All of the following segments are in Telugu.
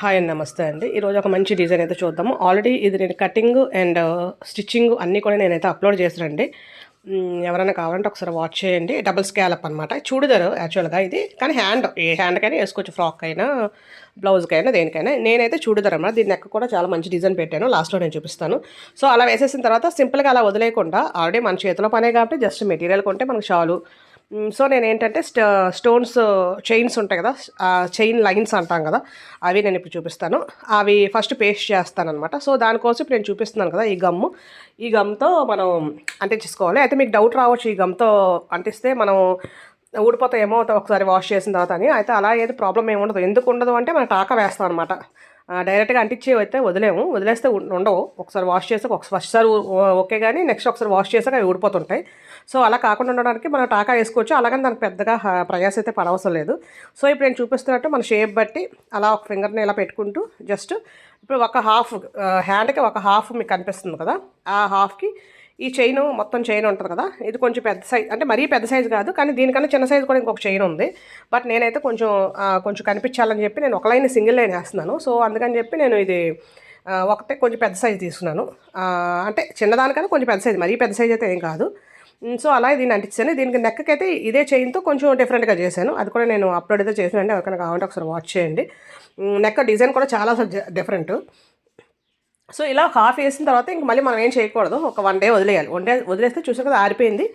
హాయ్ అండి, నమస్తే అండి. ఈరోజు ఒక మంచి డిజైన్ అయితే చూద్దాము. ఆల్రెడీ ఇది నేను కటింగ్ అండ్ స్టిచ్చింగ్ అన్నీ కూడా నేనైతే అప్లోడ్ చేశానండి. ఎవరైనా కావాలంటే ఒకసారి వాచ్ చేయండి. డబుల్ స్కాలప్ అనమాట. చూడదారు యాక్చువల్గా ఇది, కానీ ఏ హ్యాండ్కైనా వేసుకోవచ్చు, ఫ్రాక్ అయినా బ్లౌజ్కైనా దేనికైనా. నేనైతే చూడదారు అనమాట. దీని నెక్ కూడా చాలా మంచి డిజైన్ పెట్టాను, లాస్ట్లో నేను చూపిస్తాను. సో అలా వేసేసిన తర్వాత సింపుల్గా అలా వదిలేయకుండా, ఆల్రెడీ మన చేతిలో పనే కాబట్టి జస్ట్ మెటీరియల్ కొంటే మనకు చాలు. సో నేనేంటంటే స్టోన్స్ చైన్స్ ఉంటాయి కదా, చైన్ లైన్స్ అంటాం కదా, అవి నేను ఇప్పుడు చూపిస్తాను. అవి ఫస్ట్ పేస్ట్ చేస్తానమాట. సో దానికోసం ఇప్పుడు నేను చూపిస్తున్నాను కదా, ఈ గమ్తో మనం అంటించేసుకోవాలి. అయితే మీకు డౌట్ రావచ్చు, ఈ గమ్తో అంటిస్తే మనం ఊడిపోతాయేమో ఒకసారి వాష్ చేసిన తర్వాత అని. అయితే అలా ఏది ప్రాబ్లం ఏమి ఉండదు. ఎందుకు ఉండదు అంటే మనం టాకా వేస్తాం అనమాట. డైరెక్ట్గా అంటించేవి అయితే వదిలేస్తే ఉండవు. ఒకసారి వాష్ చేసాక ఫస్ట్ సారి ఓకే, కానీ నెక్స్ట్ ఒకసారి వాష్ చేసాక అవి ఊడిపోతుంటాయి. సో అలా కాకుండా ఉండడానికి మనం టాకా వేసుకోవచ్చు. అలాగని దానికి పెద్దగా ప్రయాస అయితే పడవసరం లేదు. సో ఇప్పుడు నేను చూపిస్తున్నట్టు మన షేప్ బట్టి అలా ఒక ఫింగర్ని ఇలా పెట్టుకుంటూ జస్ట్ ఇప్పుడు ఒక హాఫ్ హ్యాండ్కి ఒక హాఫ్ మీకు కనిపిస్తుంది కదా, ఆ హాఫ్కి ఈ మొత్తం చైన్ ఉంటుంది కదా, ఇది కొంచెం పెద్ద సైజ్, అంటే మరీ పెద్ద సైజు కాదు, కానీ దీనికన్నా చిన్న సైజు కూడా ఇంకొక చైన్ ఉంది. బట్ నేనైతే కొంచెం కనిపించాలని చెప్పి నేను ఒక లైన్ సింగిల్ లైన్ వేస్తున్నాను. సో అందుకని చెప్పి నేను ఇది ఒకటే కొంచెం పెద్ద సైజు తీసుకున్నాను. అంటే చిన్నదానికన్నా కొంచెం పెద్ద సైజు, మరీ పెద్ద సైజు అయితే ఏం కాదు. సో అలా దీన్ని అంటించాను. దీనికి నెక్కకైతే ఇదే చైన్తో కొంచెం డిఫరెంట్గా చేశాను. అది కూడా నేను అప్లోడ్ అయితే చేసానండి. ఎవరికైనా కావాలంటే ఒకసారి వాచ్ చేయండి. నెక్క డిజైన్ కూడా చాలా డిఫరెంట్. సో ఇలా హాఫ్ వేసిన తర్వాత ఇంక మళ్ళీ మనం ఏం చేయకూడదు, ఒక 1 డే వదిలేయాలి. వదిలేస్తే చూసాం కదా, ఆరిపోయింది.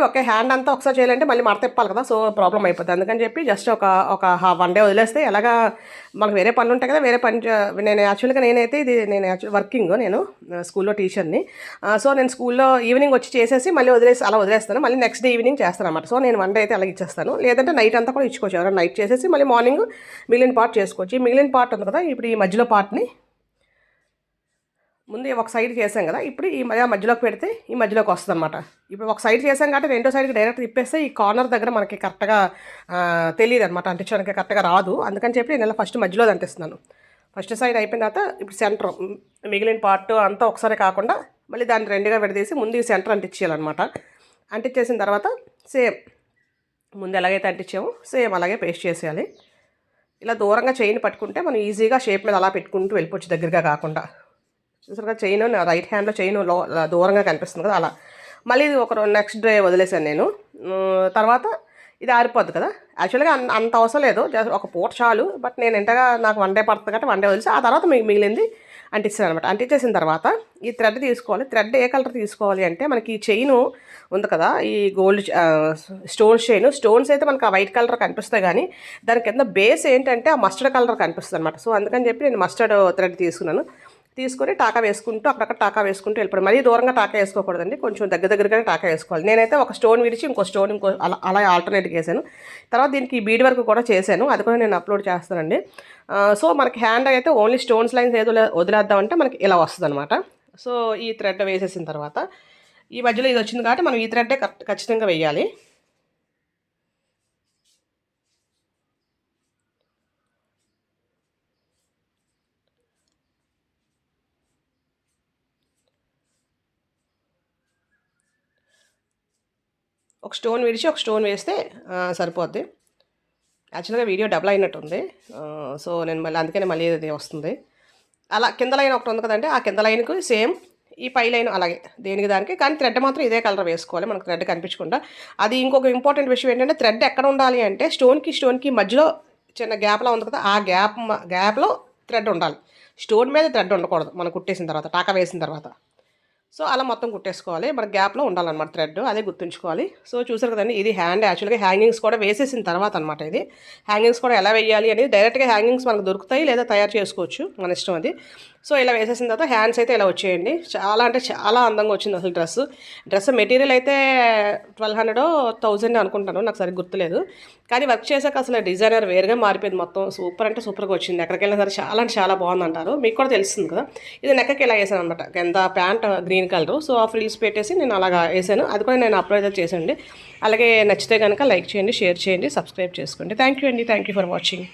ఒకే హ్యాండ్ అంతా ఒకసారి చేయాలంటే మళ్ళీ మడత తిప్పాలి కదా, సో ప్రాబ్లం అయిపోతుంది. అందుకని చెప్పి జస్ట్ ఒక 1 డే వదిలేస్తే ఎలాగా మనకు వేరే పనులు ఉంటాయి కదా, వేరే పని నేను వర్కింగ్, నేను స్కూల్లో టీచర్ని. సో నేను స్కూల్లో ఈవినింగ్ వచ్చి చేసేసి మళ్ళీ వదిలేస్తాను. మళ్ళీ నెక్స్ట్ డే ఈవినింగ్ చేస్తాను అనమాట. సో నేను 1 డే అయితే అలాగే ఇచ్చేస్తాను. లేదంటే నైట్ అంతా కూడా ఇచ్చుకోవచ్చు. ఎవరైనా నైట్ చేసేసి మళ్ళీ మార్నింగ్ మిగిలిన పార్ట్ చేసుకోవచ్చు. ఈ మిగిలిన పార్ట్ ఉంది కదా, ఇప్పుడు ఈ మధ్యలో పార్ట్ని ముందు ఒక సైడ్ చేసాం కదా, ఇప్పుడు ఈ మధ్యలోకి పెడితే ఈ మధ్యలోకి వస్తుంది అనమాట. ఇప్పుడు ఒక సైడ్ చేసాం కాబట్టి రెండో సైడ్కి డైరెక్ట్ తిప్పేస్తే ఈ కార్నర్ దగ్గర మనకి కరెక్ట్గా తెలియదు అనమాట, అంటించడానికి కరెక్ట్గా రాదు. అందుకని చెప్పి నేను ఫస్ట్ మధ్యలో అంటిస్తున్నాను. ఫస్ట్ సైడ్ అయిపోయిన తర్వాత ఇప్పుడు సెంటర్ మిగిలిన పార్ట్ అంతా ఒకసారి కాకుండా మళ్ళీ దాన్ని 2గా విడదీసి ముందు ఈ సెంటర్ అంటించేయాలన్నమాట. అంటించేసిన తర్వాత సేమ్ ముందు ఎలాగైతే అంటించామో సేమ్ అలాగే పేస్ట్ చేసేయాలి. ఇలా దూరంగా చైన్ పట్టుకుంటే మనం ఈజీగా షేప్ మీద అలా పెట్టుకుంటూ వెళ్ళిపోవచ్చు, దగ్గరగా కాకుండా. చూసారుగా చైన్ రైట్ హ్యాండ్లో చైన్ దూరంగా కనిపిస్తుంది కదా, అలా మళ్ళీ ఇది నెక్స్ట్ డే వదిలేసాను నేను. తర్వాత ఇది ఆరిపోద్ది కదా, యాక్చువల్గా అంత అవసరం లేదు, జస్ట్ ఒక పూట చాలు. బట్ నేను నాకు 1 డే పడుతుంది కాబట్టి 1 డే వదిలేసి ఆ తర్వాత మిగిలింది అంటించాను అనమాట. అంటించేసిన తర్వాత ఈ థ్రెడ్ తీసుకోవాలి. థ్రెడ్ ఏ కలర్ తీసుకోవాలి అంటే మనకి ఈ చైన్ ఉంది కదా, ఈ గోల్డ్ స్టోన్స్ అయితే మనకు ఆ వైట్ కలర్ కనిపిస్తాయి, కానీ దాని కింద బేస్ ఏంటంటే ఆ మస్టర్డ్ కలర్ కనిపిస్తుంది అనమాట. సో అందుకని చెప్పి నేను మస్టర్డ్ థ్రెడ్ తీసుకొని టాకా వేసుకుంటూ అక్కడక్కడ టాకా వేసుకుంటూ వెళ్ళిపోయి, మరీ దూరంగా టాకా వేసుకోకూడదండి, కొంచెం దగ్గరగానే టాకా వేసుకోవాలి. నేనైతే ఒక స్టోన్ విడిచి ఇంకో స్టోన్ అలా ఆల్టర్నేట్గా వేసాను. తర్వాత దీనికి ఈ బీడ్ వర్క్ కూడా చేశాను, అది కూడా నేను అప్లోడ్ చేస్తానండి. సో మనకి హ్యాండ్ అయితే ఓన్లీ స్టోన్స్ లైన్స్ ఏదో వదిలేద్దామంటే మనకి ఇలా వస్తుంది అనమాట. సో ఈ థ్రెడ్ వేసేసిన తర్వాత ఈ మధ్యలో ఇది వచ్చింది కాబట్టి మనం ఈ థ్రెడ్డే ఖచ్చితంగా వేయాలి. ఒక స్టోన్ విడిచి ఒక స్టోన్ వేస్తే సరిపోద్ది. యాక్చువల్గా వీడియో డబుల్ అయినట్టుంది, సో నేను అందుకనే మళ్ళీ ఇది వస్తుంది. అలా కింద లైన్ ఒకటి ఉంది కదండి, ఆ కింద లైన్కి సేమ్ ఈ పై లైన్ అలాగే దానికి, కానీ థ్రెడ్ మాత్రం ఇదే కలర్ వేసుకోవాలి, మనకు థ్రెడ్ కనిపించకుండా. అది ఇంకొక ఇంపార్టెంట్ విషయం ఏంటంటే, థ్రెడ్ ఎక్కడ ఉండాలి అంటే స్టోన్కి మధ్యలో చిన్న గ్యాప్లో ఉంది కదా, ఆ గ్యాప్లో థ్రెడ్ ఉండాలి. స్టోన్ మీద థ్రెడ్ ఉండకూడదు మనం కుట్టేసిన తర్వాత, టాకా వేసిన తర్వాత. సో అలా మొత్తం కుట్టేసుకోవాలి, మన గ్యాప్లో ఉండాలన్నమాట థ్రెడ్, అదే గుర్తుంచుకోవాలి. సో చూసారు కదండి, ఇది హ్యాండ్. యాక్చువల్గా హ్యాంగింగ్స్ కూడా వేసేసిన తర్వాత అనమాట ఇది. హ్యాంగింగ్స్ కూడా ఎలా వేయాలి అనేది డైరెక్ట్గా హ్యాంగింగ్స్ మనకు దొరుకుతాయి, లేదా తయారు చేసుకోవచ్చు, మన ఇష్టం అది. సో ఇలా వేసేసిన తర్వాత హ్యాండ్స్ అయితే ఇలా వచ్చేయండి. చాలా అంటే చాలా అందంగా వచ్చింది అసలు డ్రెస్ మెటీరియల్ అయితే 1200 1000 అనుకుంటాను, నాకు సరిగ్గా గుర్తులేదు. కానీ వర్క్ చేశాక అసలు డిజైనర్ వేరుగా మారిపోయింది మొత్తం. సూపర్ అంటే సూపర్గా వచ్చింది. ఎక్కడికి వెళ్ళినా సరే చాలా అంటే చాలా బాగుంది అంటారు, మీకు కూడా తెలుస్తుంది కదా. ఇది నెక్కకి ఇలా వేసాను అనమాట, కింద ప్యాంట్ గ్రీన్ కలర్. సో ఆ ఫ్రిల్స్ పెట్టేసి నేను అలాగా వేసాను, అది కూడా నేను అప్లోడ్ చేసానండి. అలాగే నచ్చితే కనుక లైక్ చేయండి, షేర్ చేయండి, సబ్స్క్రైబ్ చేసుకోండి. Thank you for watching.